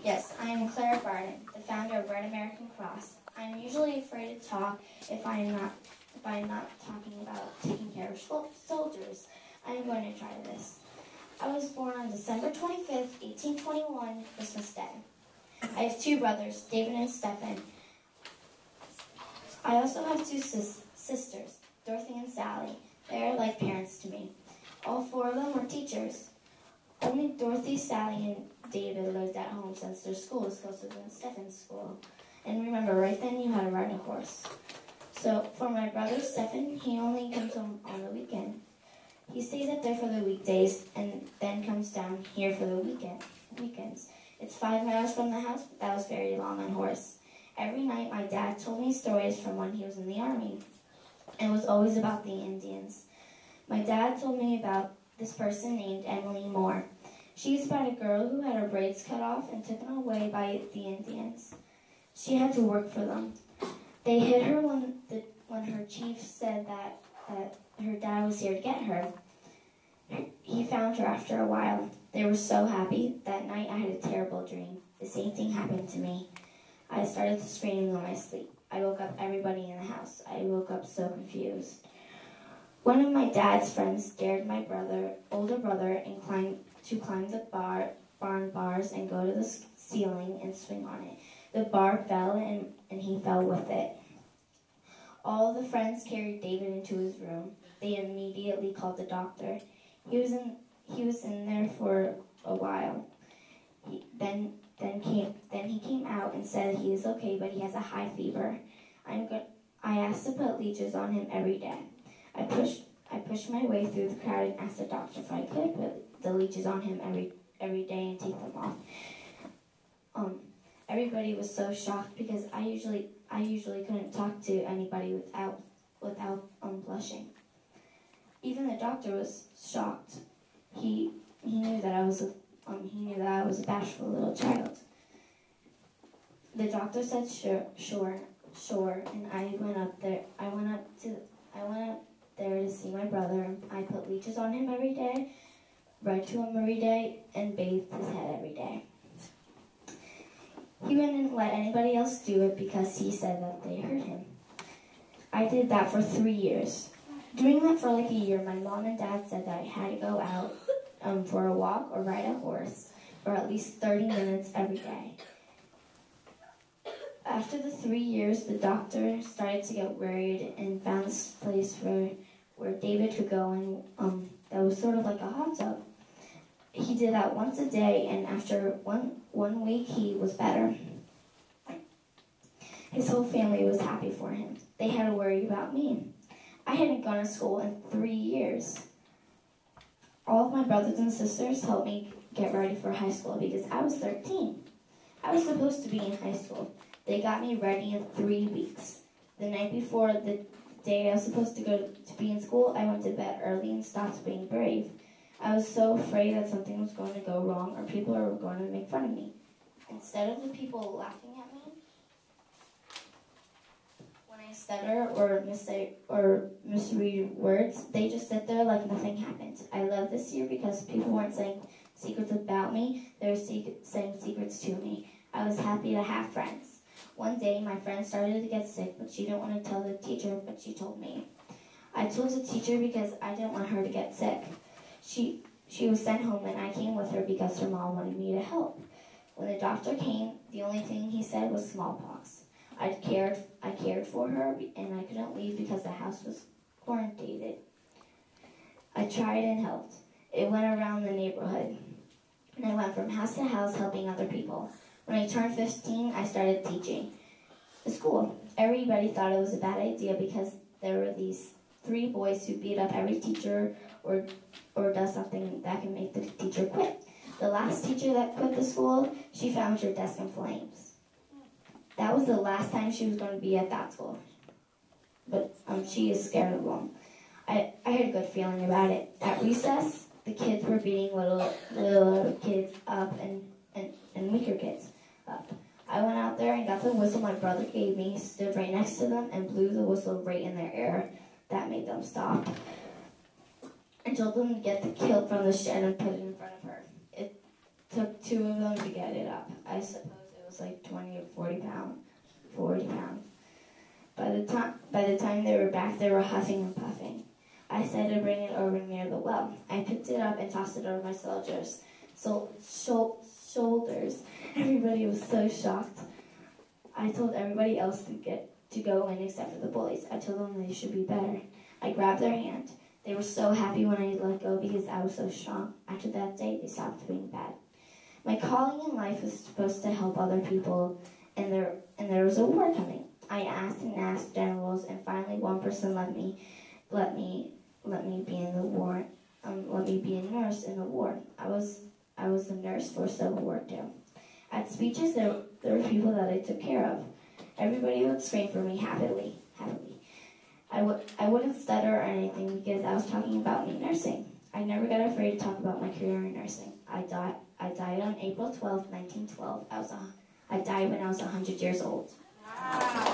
Yes, I am Clara Barden, the founder of Red American Cross. I'm usually afraid to talk if I'm not talking about taking care of soldiers. I am going to try this. I was born on December 25th, 1821, Christmas Day. I have two brothers, David and Stephen. I also have two sisters, Dorothy and Sally. They are like parents to me. All four of them were teachers. Only Dorothy, Sally, and David lived at home since their school was closer than Stephen's school. And remember, right then you had to ride a horse. So for my brother Stephen, he only comes home on the weekend. He stays up there for the weekdays and then comes down here for the weekends. It's 5 miles from the house, but that was very long on horse. Every night my dad told me stories from when he was in the army. It was always about the Indians. My dad told me about this person named Emily Moore. She's about a girl who had her braids cut off and taken away by the Indians. She had to work for them. They hid her when her chief said that her dad was here to get her. He found her after a while. They were so happy. That night I had a terrible dream. The same thing happened to me. I started screaming in my sleep. I woke up everybody in the house. I woke up so confused. One of my dad's friends dared my older brother, and climb the barn bars and go to the ceiling and swing on it. The bar fell and he fell with it. All the friends carried David into his room. They immediately called the doctor. He was in there for a while. Then he came out and said he is okay, but he has a high fever. I asked to put leeches on him every day. I pushed my way through the crowd and asked the doctor if I could put the leeches on him every day and take them off. Everybody was so shocked because I usually couldn't talk to anybody without blushing. Even the doctor was shocked. He knew that I was a bashful little child. The doctor said sure, and I went up there to see my brother. I put leeches on him every day, read to him every day, and bathed his head every day. He wouldn't let anybody else do it because he said that they hurt him. I did that for 3 years. Doing that for like a year, my mom and dad said that I had to go out for a walk or ride a horse for at least 30 minutes every day. After the 3 years, the doctor started to get worried and found this place where David could go and that was sort of like a hot tub. He did that once a day, and after one week, he was better. His whole family was happy for him. They had to worry about me. I hadn't gone to school in 3 years. All of my brothers and sisters helped me get ready for high school because I was 13. I was supposed to be in high school. They got me ready in 3 weeks. The night before the day I was supposed to go to be in school, I went to bed early and stopped being brave. I was so afraid that something was going to go wrong or people were going to make fun of me. Instead of the people laughing at me when I stutter or misread words, they just sit there like nothing happened. I love this year because people weren't saying secrets about me, they were saying secrets to me. I was happy to have friends. One day, my friend started to get sick, but she didn't want to tell the teacher, but she told me. I told the teacher because I didn't want her to get sick. She was sent home, and I came with her because her mom wanted me to help. When the doctor came, the only thing he said was smallpox. I cared for her, and I couldn't leave because the house was quarantined. I tried and helped. It went around the neighborhood, and I went from house to house helping other people. When I turned 15, I started teaching the school. Everybody thought it was a bad idea because there were these 3 boys who beat up every teacher or does something that can make the teacher quit. The last teacher that quit the school, she found her desk in flames. That was the last time she was going to be at that school. But she is scared of them. I had a good feeling about it. At recess, the kids were beating little kids up and weaker kids up. I went out there and got the whistle my brother gave me, stood right next to them, and blew the whistle right in their ear. That made them stop. I told them to get the kilt from the shed and put it in front of her. It took 2 of them to get it up. I suppose it was like 20 or 40 pounds. By the time they were back, they were huffing and puffing. I said to bring it over near the well. I picked it up and tossed it over my soldiers' shoulders. Everybody was so shocked. I told everybody else to go in except for the bullies. I told them they should be better. I grabbed their hand. They were so happy when I let go because I was so strong. After that day, they stopped being bad. My calling in life was supposed to help other people, and there was a war coming. I asked and asked generals, and finally one person let me be in the war. Let me be a nurse in the war. I was the nurse for Civil War too. At speeches, there were people that I took care of. Everybody would scream for me happily. I wouldn't stutter or anything because I was talking about me nursing. I never got afraid to talk about my career in nursing. I died on April 12, 1912. I died when I was 100 years old. Wow.